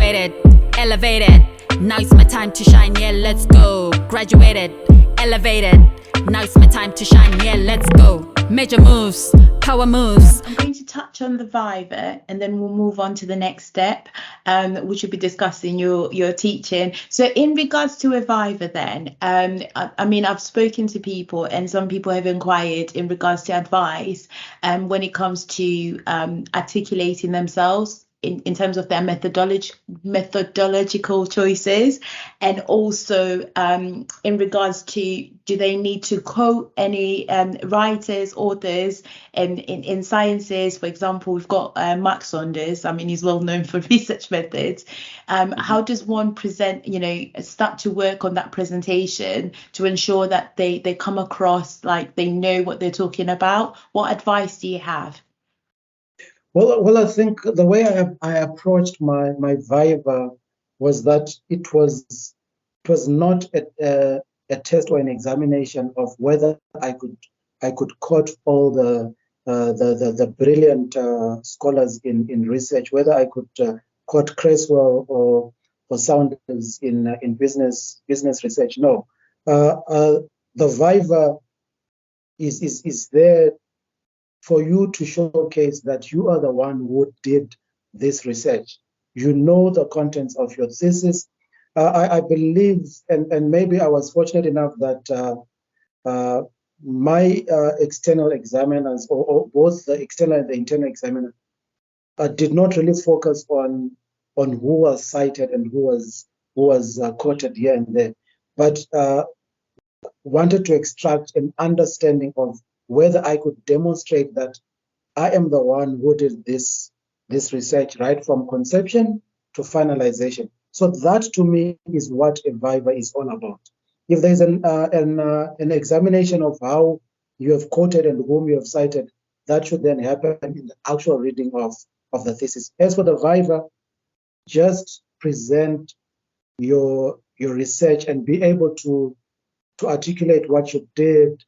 Graduated, elevated, now it's my time to shine, yeah, let's go. Graduated, elevated, now it's my time to shine, yeah, let's go. Major moves, power moves. I'm going to touch on the Viva and then we'll move on to the next step, which will be discussing your teaching. So in regards to a Viva then, I mean, I've spoken to people and some people have inquired in regards to advice when it comes to articulating themselves in terms of their methodological choices, and also in regards to, do they need to quote any writers, authors in sciences? For example, we've got Mark Saunders. I mean, he's well known for research methods. How does one present, start to work on that presentation to ensure that they come across like they know what they're talking about? What advice do you have? Well, I think the way I approached my Viva was that it was not a test or an examination of whether I could quote all the brilliant scholars in research, whether I could quote Creswell or Saunders in business research. No, the Viva is there for you to showcase that you are the one who did this research. You know the contents of your thesis. I believe, and maybe I was fortunate enough that my external examiners, or both the external and the internal examiner, did not really focus on who was cited and who was quoted here and there, but wanted to extract an understanding of whether I could demonstrate that I am the one who did this research right from conception to finalization. So that to me is what a Viva is all about. If there's an examination of how you have quoted and whom you have cited, that should then happen in the actual reading of the thesis. As for the Viva, just present your research and be able to articulate what you did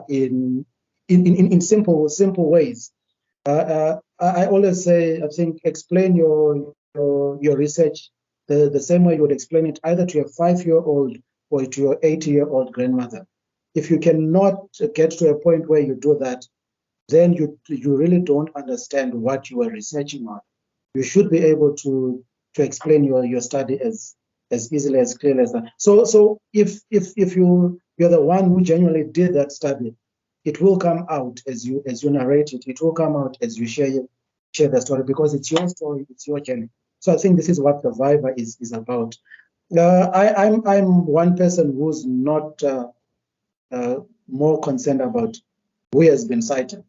in simple ways. I always say, I think, explain your research the same way you would explain it either to your 5-year-old or to your 80-year-old grandmother. If you cannot get to a point where you do that, then you really don't understand what you are researching on. You should be able to explain your study as easily, as clearly as that. So if you're the one who genuinely did that study, it will come out as you narrate it. It will come out as you share the story, because it's your story, it's your journey. So I think this is what the Viva is about. I'm one person who's not more concerned about who has been cited.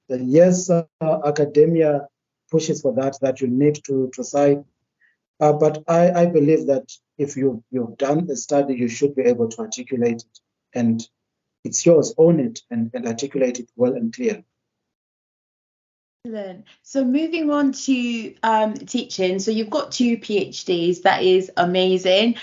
Yes, academia pushes for that you need to cite. But I believe that if you've done a study, you should be able to articulate it, and it's yours. Own it and articulate it well and clear. Excellent. So moving on to teaching. So you've got 2 PhDs. That is amazing.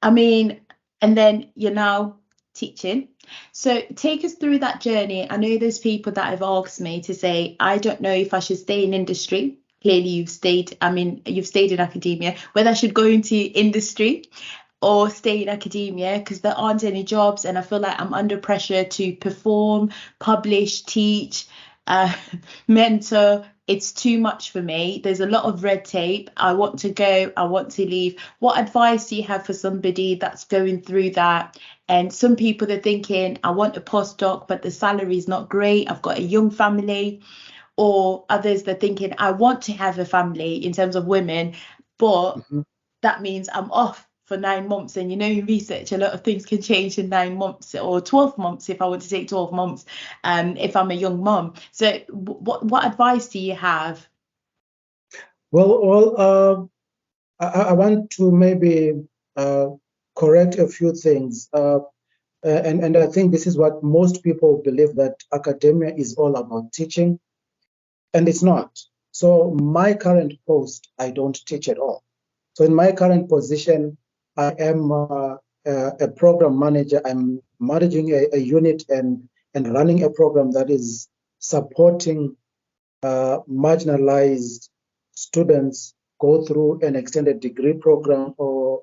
I mean, and then you're now teaching. So take us through that journey. I know there's people that have asked me to say, I don't know if I should stay in industry. Clearly you've stayed in academia, whether I should go into industry or stay in academia, because there aren't any jobs and I feel like I'm under pressure to perform, publish, teach, mentor. It's too much for me. There's a lot of red tape. I want to go, I want to leave. What advice do you have for somebody that's going through that? And some people are thinking, I want a postdoc, but the salary is not great. I've got a young family. Or others, they're thinking, I want to have a family, in terms of women, but that means I'm off for 9 months. And in research, a lot of things can change in 9 months or 12 months if I want to take 12 months, if I'm a young mom. So what advice do you have? Well, I want to maybe correct a few things. And I think this is what most people believe, that academia is all about teaching. And it's not. So my current post, I don't teach at all. So in my current position, I am a program manager. I'm managing a unit and running a program that is supporting marginalized students go through an extended degree program or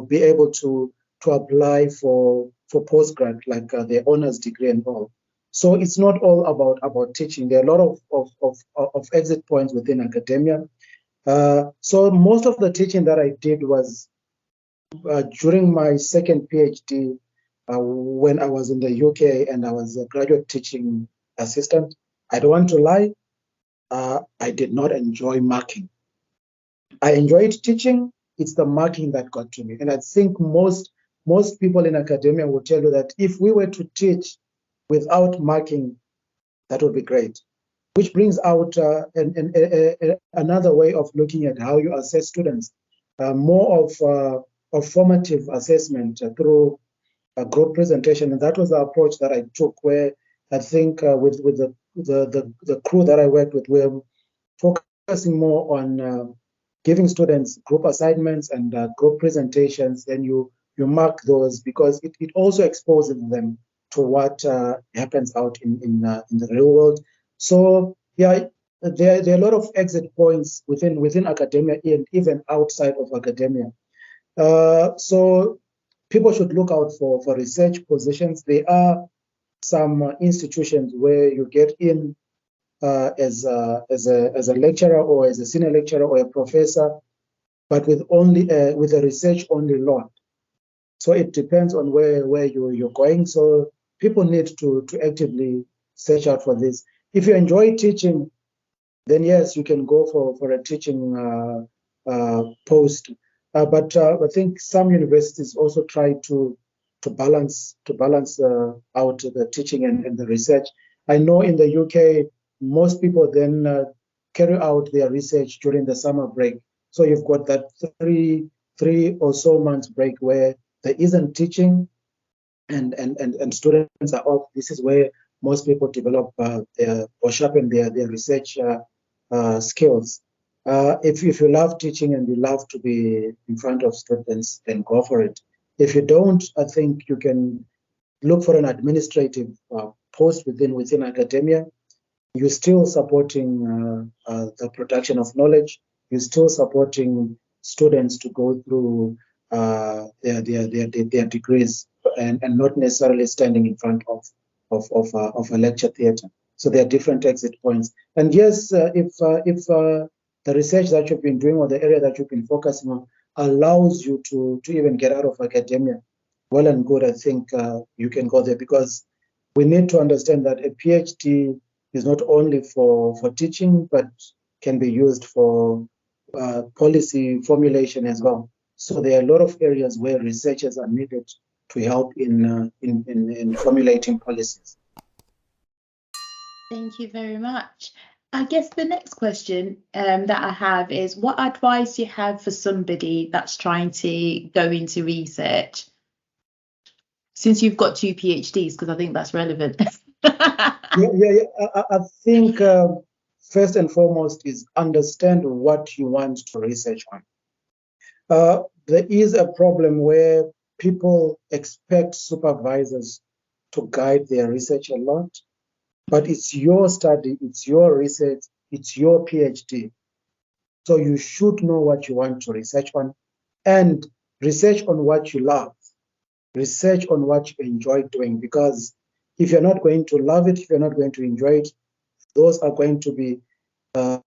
be able to apply for postgrad, like the honors degree and all. So it's not all about teaching. There are a lot of exit points within academia. So most of the teaching that I did was during my second PhD, when I was in the UK and I was a graduate teaching assistant. I don't want to lie, I did not enjoy marking. I enjoyed teaching. It's the marking that got to me. And I think most people in academia will tell you that if we were to teach without marking, that would be great. Which brings out another way of looking at how you assess students, more of formative assessment through a group presentation. And that was the approach that I took, where I think with the crew that I worked with, we're focusing more on giving students group assignments and group presentations. Then you mark those because it also exposes them to what happens out in the real world. So yeah, there are a lot of exit points within academia and even outside of academia. So people should look out for research positions. There are some institutions where you get in as a lecturer or as a senior lecturer or a professor, but with a research only lot. So it depends on where you're going. So people need to actively search out for this. If you enjoy teaching, then yes, you can go for a teaching post. But I think some universities also try to balance out the teaching and the research. I know in the UK, most people then carry out their research during the summer break. So you've got that three or so months break where there isn't teaching and students are off. This is where most people develop or sharpen their research skills. If you love teaching and you love to be in front of students, then go for it. If you don't, I think you can look for an administrative post within academia. You're still supporting the production of knowledge. You're still supporting students to go through their degrees and not necessarily standing in front of a lecture theatre. So there are different exit points. And yes, if the research that you've been doing or the area that you've been focusing on allows you to even get out of academia, well and good. I think you can go there, because we need to understand that a PhD is not only for teaching, but can be used for policy formulation as well. So there are a lot of areas where researchers are needed to help in formulating policies. Thank you very much. I guess the next question that I have is, what advice you have for somebody that's trying to go into research? Since you've got 2 PhDs, because I think that's relevant. Yeah. I think first and foremost is understand what you want to research on. There is a problem where people expect supervisors to guide their research a lot, but it's your study, it's your research, it's your PhD. So you should know what you want to research on, and research on what you love. Research on what you enjoy doing, because if you're not going to love it, if you're not going to enjoy it, those are going to be a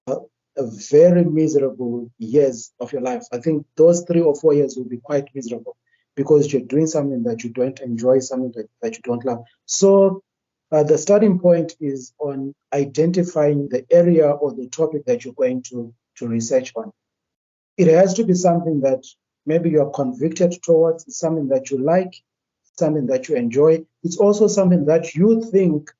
very miserable years of your life. I think those 3 or 4 years will be quite miserable, because you're doing something that you don't enjoy, something that you don't love. So the starting point is on identifying the area or the topic that you're going to research on. It has to be something that maybe you're convicted towards, something that you like, something that you enjoy. It's also something that you think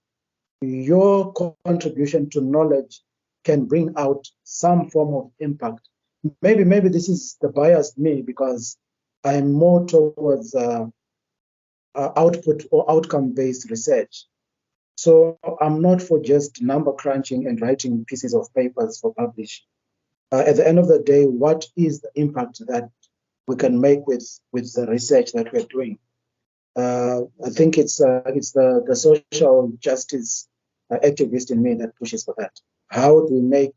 your contribution to knowledge can bring out some form of impact. Maybe this is the biased me, because I'm more towards output or outcome-based research. So I'm not for just number crunching and writing pieces of papers for publishing. At the end of the day, what is the impact that we can make with the research that we're doing? I think it's the social justice activist in me that pushes for that. How do we make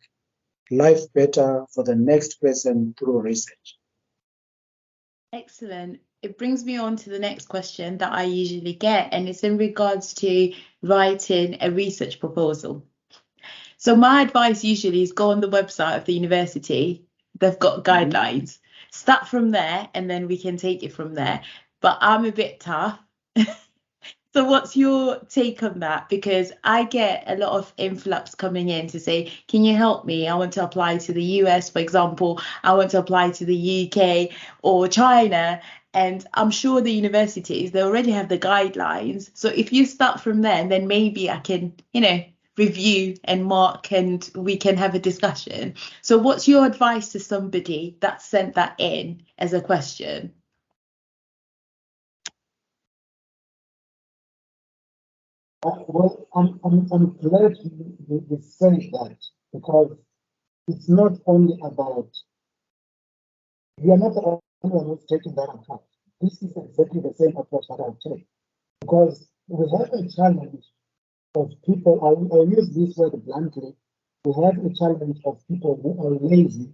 life better for the next person through research. Excellent. It brings me on to the next question that I usually get, and it's in regards to writing a research proposal. So my advice usually is go on the website of the university. They've got guidelines. Start from there, and then we can take it from there. But I'm a bit tough. So what's your take on that? Because I get a lot of influx coming in to say, can you help me? I want to apply to the US, for example. I want to apply to the UK or China. And I'm sure the universities, they already have the guidelines. So if you start from there, then maybe I can, review and mark and we can have a discussion. So what's your advice to somebody that sent that in as a question? Well, I'm glad you say that, because it's not only about, we are not the only one who's taking that approach. This is exactly the same approach that I'll take, because we have a challenge of people, I'll use this word bluntly, we have a challenge of people who are lazy,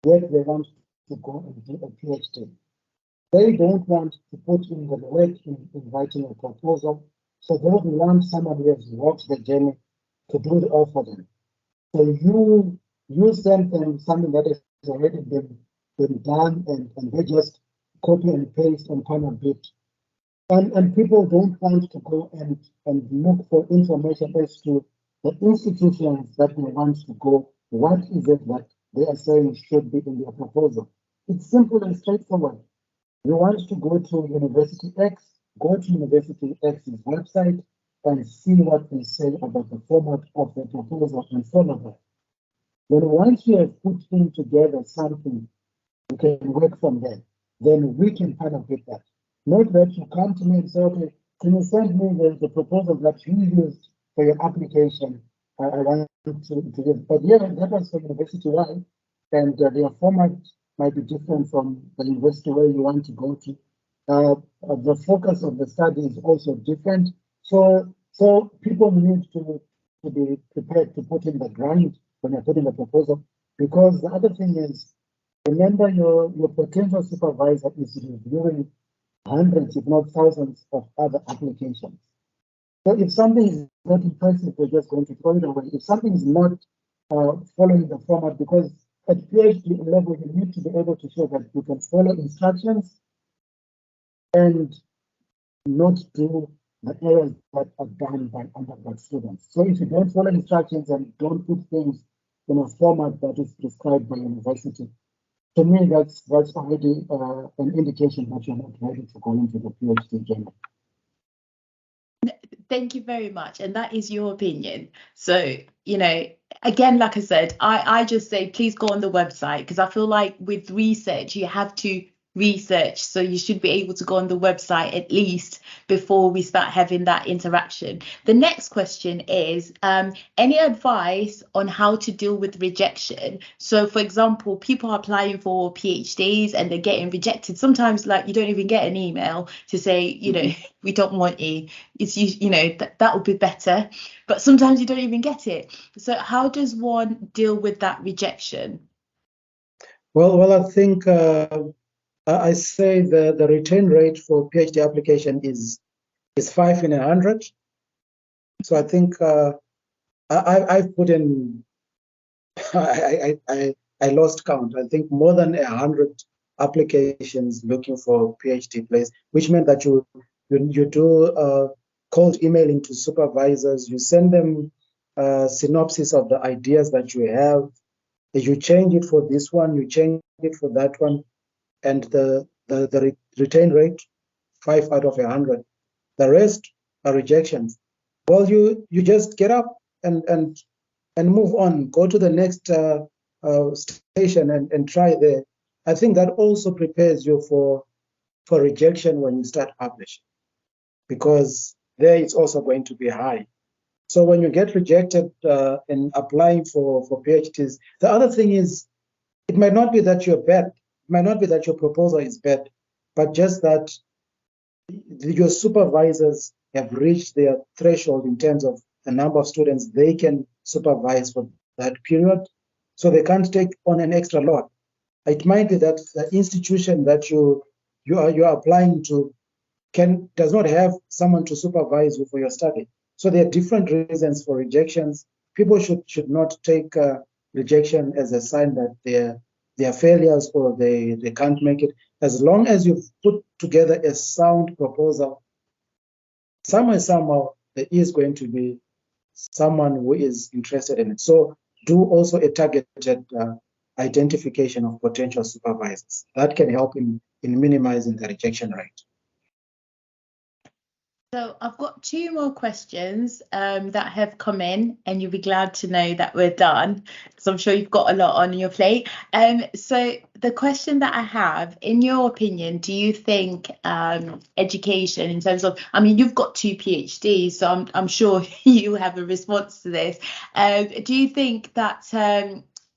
yet they want to go and do a PhD. They don't want to put in the work in writing a proposal, so they would want someone who has walked the journey to do it all for them. So you send them something that has already been done, and they just copy and paste and kind of bit. And people don't want to go and look for information as to the institutions that they want to go. What is it that they are saying should be in their proposal? It's simple and straightforward. You want to go to University X, go to University X's website and see what they say about the format of the proposal and follow that. Then once you have put in together something, you can work from there. Then we can kind of get that. Not that you come to me and say, okay, can you send me the proposal that you used for your application? I want to give. But yeah, that was for university wide, and their format might be different from the university where you want to go to. The focus of the study is also different. So people need to be prepared to put in the grind when you're putting the proposal. Because the other thing is, remember your potential supervisor is reviewing hundreds, if not thousands, of other applications. So if something is not impressive, they're just going to throw it away. If something is not following the format, because at PhD level, you need to be able to show that you can follow instructions and not do the errors that are done by undergrad students. So if you don't follow instructions and don't put things in a format that is prescribed by university, to me, that's already an indication that you're not ready to go into the PhD journey. Thank you very much. And that is your opinion. So, again, like I said, I just say, please go on the website, because I feel like with research, you have to research. So you should be able to go on the website at least before we start having that interaction. The next question is, any advice on how to deal with rejection? So, for example, people are applying for PhDs and they're getting rejected. Sometimes, like, you don't even get an email to say, we don't want you. It's that would be better. But sometimes you don't even get it. So how does one deal with that rejection? Well, I think I say the return rate for PhD application is 5 in 100. So I think I've put in I lost count. I think more than 100 applications looking for PhD place, which meant that you do cold emailing to supervisors. You send them synopsis of the ideas that you have. You change it for this one, you change it for that one, and the return rate 5 out of 100. The rest are rejections. Well, you just get up and move on. Go to the next station and try there. I think that also prepares you for rejection when you start publishing, because there it's also going to be high. So when you get rejected in applying for PhDs, the other thing is, it might not be that you're bad, it might not be that your proposal is bad, but just that your supervisors have reached their threshold in terms of the number of students they can supervise for that period. so they can't take on an extra load. It might be that the institution that you are applying to does not have someone to supervise you for your study. So there are different reasons for rejections. People should not take rejection as a sign that they are failures or they can't make it. As long as you've put together a sound proposal, somehow there is going to be someone who is interested in it. So do also a targeted identification of potential supervisors. That can help in minimizing the rejection rate. So I've got two more questions that have come in, and you'll be glad to know that we're done, because I'm sure you've got a lot on your plate. So the question that I have, in your opinion, do you think education in terms of, I mean, you've got 2 PhDs, so I'm sure you have a response to this. Do you think that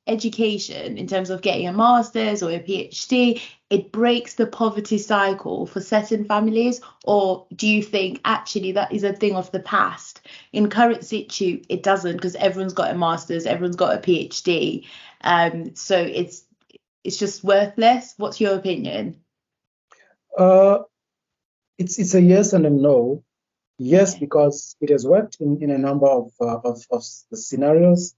education in terms of getting a master's or a PhD, it breaks the poverty cycle for certain families, or do you think actually that is a thing of the past? In current situ, it doesn't, because everyone's got a master's, everyone's got a PhD, so it's just worthless. What's your opinion? It's a yes and a no. Yes, Okay. because it has worked in a number of the scenarios.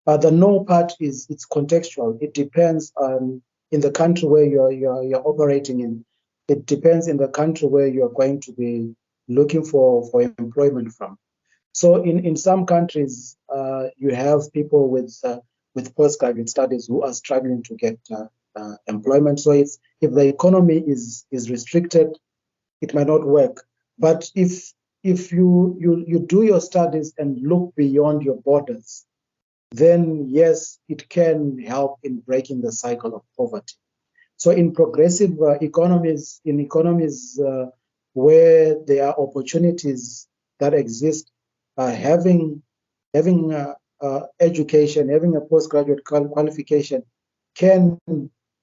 The no part is it's contextual. It depends on in the country where you're operating in. It depends in the country where you're going to be looking for employment from. So in some countries, you have people with postgraduate studies who are struggling to get employment. So if the economy is restricted, it might not work. But if you do your studies and look beyond your borders, then yes, it can help in breaking the cycle of poverty. So in progressive economies, where there are opportunities that exist, having education, having a postgraduate qualification can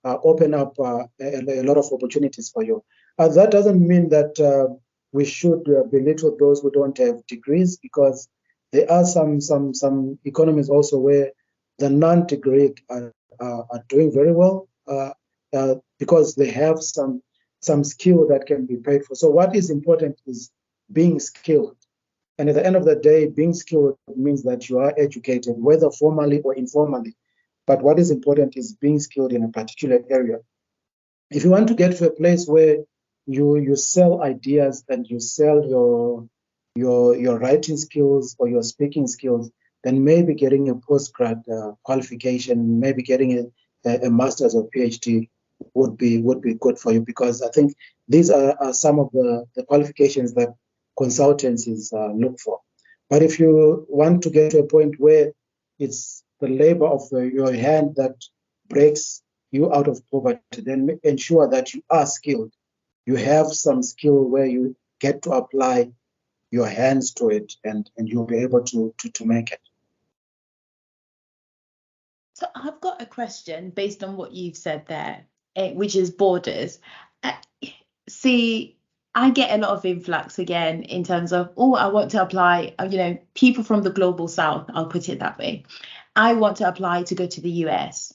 open up a lot of opportunities for you. That doesn't mean that we should belittle those who don't have degrees, because there are some economies also where the non-degree are doing very well because they have some skill that can be paid for. So what is important is being skilled. And at the end of the day, being skilled means that you are educated, whether formally or informally. But what is important is being skilled in a particular area. If you want to get to a place where you sell ideas and you sell your writing skills or your speaking skills, then maybe getting a postgrad qualification, maybe getting a master's or PhD would be good for you, because I think these are some of the qualifications that consultancies look for. But if you want to get to a point where it's the labor of your hand that breaks you out of poverty, then ensure that you are skilled. You have some skill where you get to apply your hands to it, and you'll be able to make it. So I've got a question based on what you've said there, which is borders. See, I get a lot of influx again in terms of, oh, I want to apply, people from the global south, I'll put it that way. I want to apply to go to the US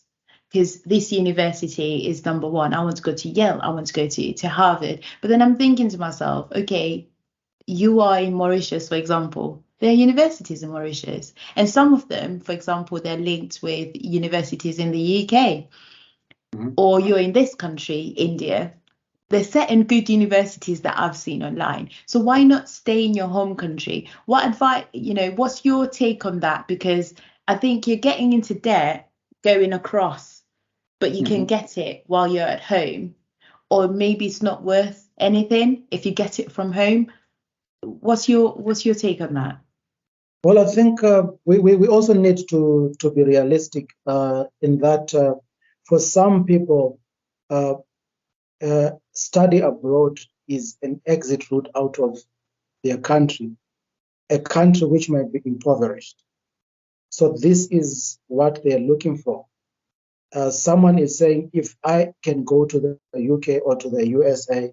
because this university is number one. I want to go to Yale. I want to go to Harvard. But then I'm thinking to myself, okay, you are in Mauritius, for example. There are universities in Mauritius. And some of them, for example, they're linked with universities in the UK. Mm-hmm. Or you're in this country, India. There's certain good universities that I've seen online. So why not stay in your home country? What advice, what's your take on that? Because I think you're getting into debt going across, but you can get it while you're at home. Or maybe it's not worth anything if you get it from home. What's your take on that? Well, I think we also need to be realistic in that for some people, study abroad is an exit route out of their country, a country which might be impoverished. So this is what they're looking for. Someone is saying, if I can go to the UK or to the USA,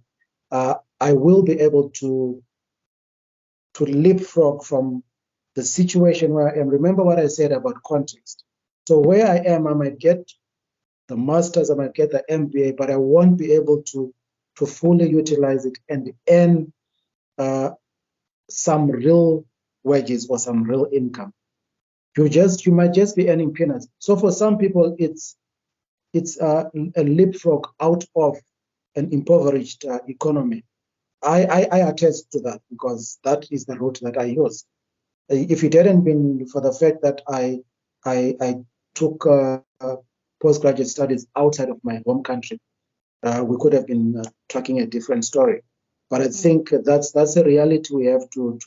I will be able to leapfrog from the situation where I am. Remember what I said about context. So where I am, I might get the master's, I might get the MBA, but I won't be able to fully utilize it and earn some real wages or some real income. You might just be earning peanuts. So for some people, it's a leapfrog out of an impoverished economy. I attest to that because that is the route that I use. If it hadn't been for the fact that I took postgraduate studies outside of my home country, we could have been tracking a different story. But I think that's a reality we have to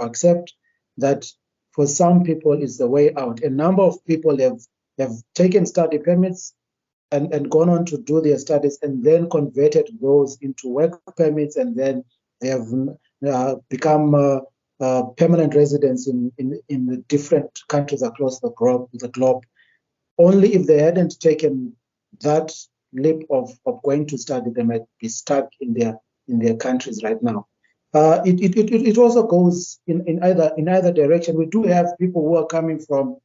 accept, that for some people is the way out. A number of people have taken study permits and gone on to do their studies and then converted those into work permits, and then they have become permanent residents in the different countries across the globe. Only if they hadn't taken that leap of going to study, they might be stuck in their countries right now. It also goes in either direction. We do have people who are coming from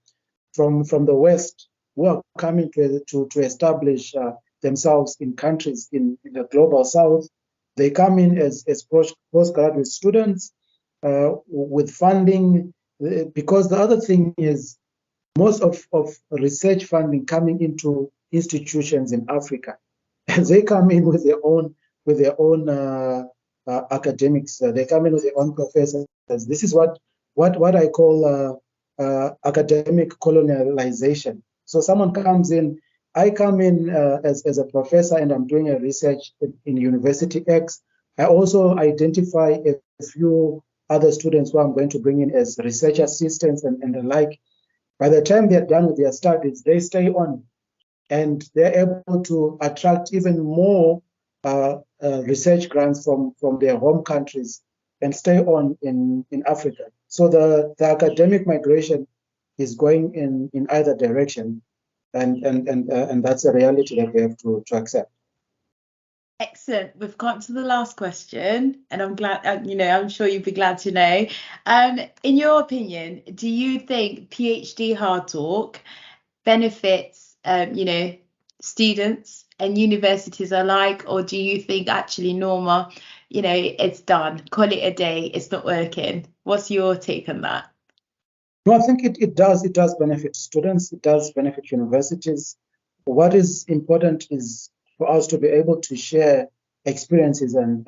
the West, who are coming to establish themselves in countries in the global South. They come in as postgraduate students with funding, because the other thing is most of research funding coming into institutions in Africa, they come in with their own academics. They come in with their own professors. This is what I call academic colonialization. So someone comes in, I come in as a professor and I'm doing a research in University X. I also identify a few other students who I'm going to bring in as research assistants and the like. By the time they're done with their studies, they stay on and they're able to attract even more research grants from their home countries and stay on in Africa. So the academic migration is going in either direction, and that's a reality that we have to accept. Excellent. We've got to the last question, and I'm glad, I'm sure you'd be glad to know. In your opinion, do you think PhD Hard Talk benefits, students and universities alike, or do you think actually, Noma, it's done, call it a day, it's not working? What's your take on that? No, I think it does benefit students, it does benefit universities. What is important is for us to be able to share experiences and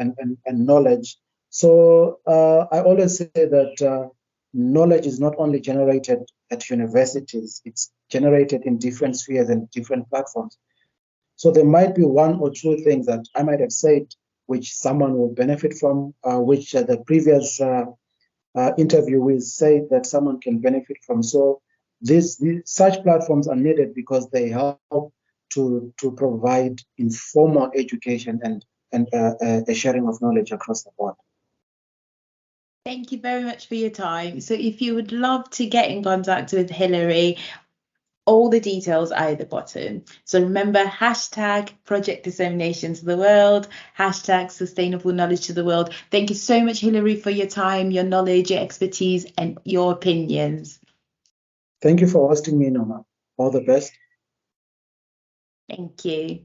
knowledge. So I always say that knowledge is not only generated at universities, it's generated in different spheres and different platforms. So there might be one or two things that I might have said which someone will benefit from, which the previous interviewees say that someone can benefit from. So such platforms are needed because they help to provide informal education and a sharing of knowledge across the board. Thank you very much for your time. So if you would love to get in contact with Hilary, all the details are at the bottom. So remember, #project dissemination to the world, #sustainable knowledge to the world. Thank you so much, Hilary, for your time, your knowledge, your expertise, and your opinions. Thank you for hosting me, Noma. All the best. Thank you.